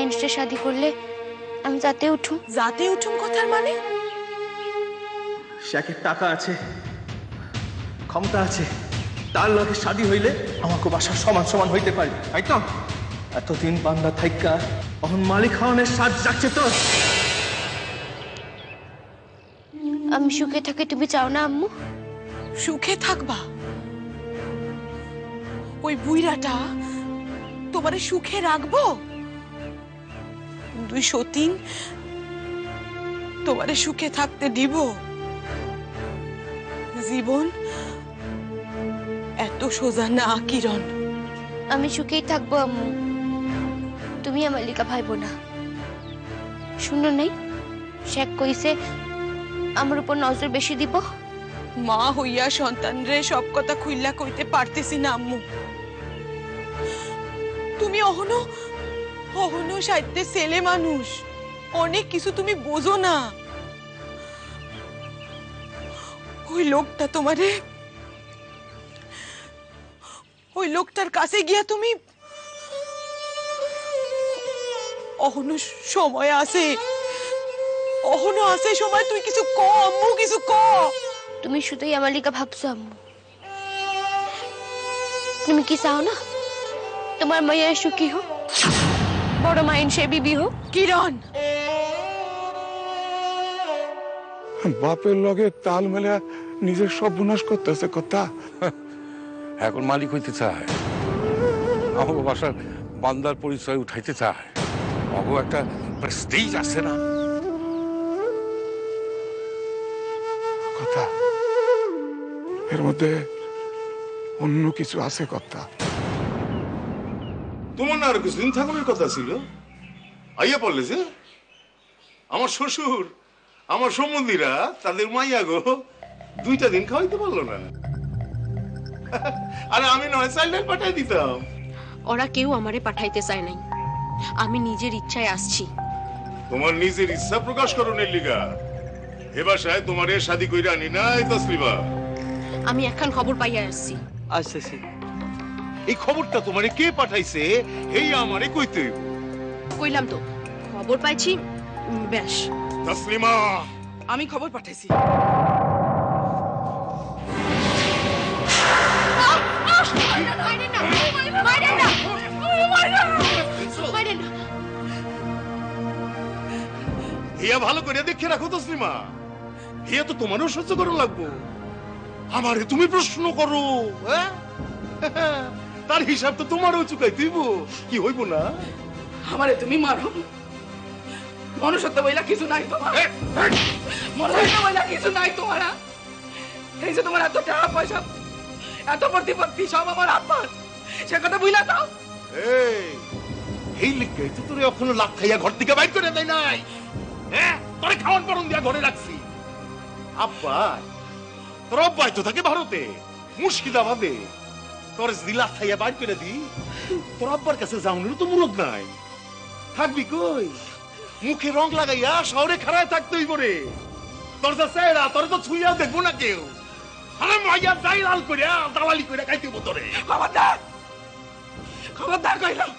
মাইন্সে শাদি করলে আমি জাতে উঠুম। জাতে উঠুম কথার মানে? শাকের টাকা আছে, ক্ষমতা আছে, তার লগে শাদি হইলে আমাকে বাসার সমান সমান হইতে পারি, তাই তো? এতদিন বান্দা থাইকা এখন মালিক হওয়ানের সাজ যাচ্ছে তো। আমি সুখে থাকে তুমি চাও না আম্মু? সুখে থাকবা? ওই বুইরাটা তোমারে সুখে রাখবো? দুই সতীন তোমারে সুখে থাকতে দিব? জীবন এত সোজা না কিরণ। আমি সুখেই থাকবো আম্মু, তুমি আমার লিকা ভাইবো না। শুনো নাই শেখ কইছে আমার উপর নজর বেশি দিব? মা হইয়া সন্তান রে সব কথা খুইল্লা কইতে পারতেছি না আম্মু। তুমি অহনো অহনো সাইতে ছেলে মানুষ, অনেক কিছু তুমি বোঝো না। ওই লোকটা তোমারে, ওই লোকটার কাছে গিয়া তুমি অহনো সময় আছে, অহনো আছে সময়, তুই কিছু ক আম্মু, কিছু ক। তুমি শুধুই আমার লিকা ভাবছো আম্মু। তুমি কি চাও না তোমার মাইয়া সুখী হোক, বড় মাইন সে বিবি হোক? কিরণ, বাপের লগে তাল মেলা নিজের সব বিনাশ করতেছে কথা। এখন মালিক হইতে চায়, আমার বাসার বান্দার পরিচয় উঠাইতে চায়। অব একটা স্টেজ আছে না কথা, এর মধ্যে অন্য কিছু আছে কথা। তোমার না আরো কিছুদিন থাকার কথা ছিল, আইয়া পড়লে যে আমার শ্বশুর আমার সম্বন্ধীরা তাদের মাইয়া গো 2টা দিন খাওয়াইতে পারলো না। আরে আমি নয় সাইলেন্ট পাঠাই দিতাম। ওরা কেউ আমারে পাঠাইতে চায় নাই, আমি নিজের ইচ্ছায় আসছি। তোমার নিজের ইচ্ছা প্রকাশ করো নেলিকা। এ বাসায় তোমার এ শাদি কইরা আনি নাই তসলিমা। আমি এখন খবর পাইয়া আসছি। আচ্ছা, এই খবরটা তোমারে কে পাঠাইছে এই আমারে কইতে? কইলাম তো খবর পাইছি, বেশ। তসলিমা, আমি খবর পাঠাইছি। হিয়া ভালো করে দেখে রাখো তসলিমা, হিয়া তো তোমারও সহ্য করা লাগবো। আমারে তুমি প্রশ্ন করো, হ্যাঁ? তার হিসাব তো তোমারও চুকাই দিব, কি হইব না? আমারে তুমি মারো, মনুষ্যত্ব বইলা কিছু নাই তোমার, মনুষ্যত্ব বইলা কিছু নাই তোমার। এই যে তোমার এত টাকা পয়সা, এত প্রতিপত্তি সব আমার আব্বার, সে কথা বুঝলা দাও। এই লিখে তো তোরে এখনো লাখ খাইয়া ঘর থেকে বাইর করে দেয় নাই, হ্যাঁ? তোরে খাওয়ান পরন দিয়া ঘরে রাখছি। আব্বা তোর আব্বাই তো থাকে ভারতে, মুর্শিদাবাদে। তোর যদি লাখ খাইয়া বাইর করে দি, তোর আব্বার কাছে যাওনের তো মুরত নাই। থাকবি কই? মুখে রং লাগাইয়া শহরে খাড়ায় থাকতেই করে। তোর যা চেহারা, তোর তো ছুঁইয়া দেখবো না কেউ। আরে মাইয়া যাই লাল করিয়া দালালি করিয়া খাইতে হবো তোরে। খবরদার, খবরদার কইলাম,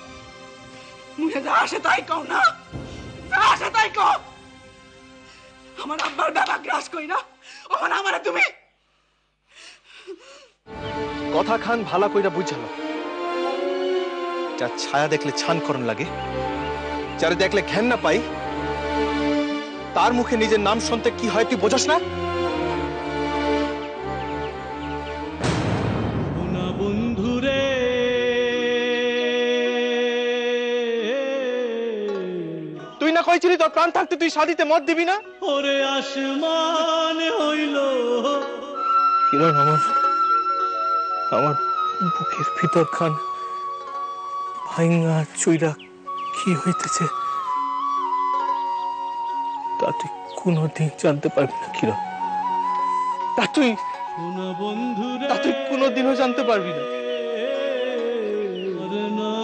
মুখে যা আসে তাই কও না, যা আসে তাই কও। আমার আব্বার বাবা গ্রাস কই না, ওখানে আমারে তুমি কথা খান ভালা কইরা বুঝালো। যার ছায়া দেখলে ছান করন লাগে, যারে দেখলে ঘ্যান না পাই, তার মুখে নিজের নাম শুনতে কি হয় তুই বোঝাস না? বন্ধুরে তুই না কইছিলি তোর প্রাণ থাকতে তুই শাদিতে মত দিবি না? ওরে আসমান হইল কিরণ, আমার বুকের ভিতর খান ভাইঙ্গা চুইরা কি হইতেছে তা তুই কোনোদিন জানতে পারবি না কিরণ। তা তুই কোনোদিনও জানতে পারবি না,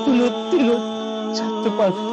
কোনোদিনও জানতে পারবি না।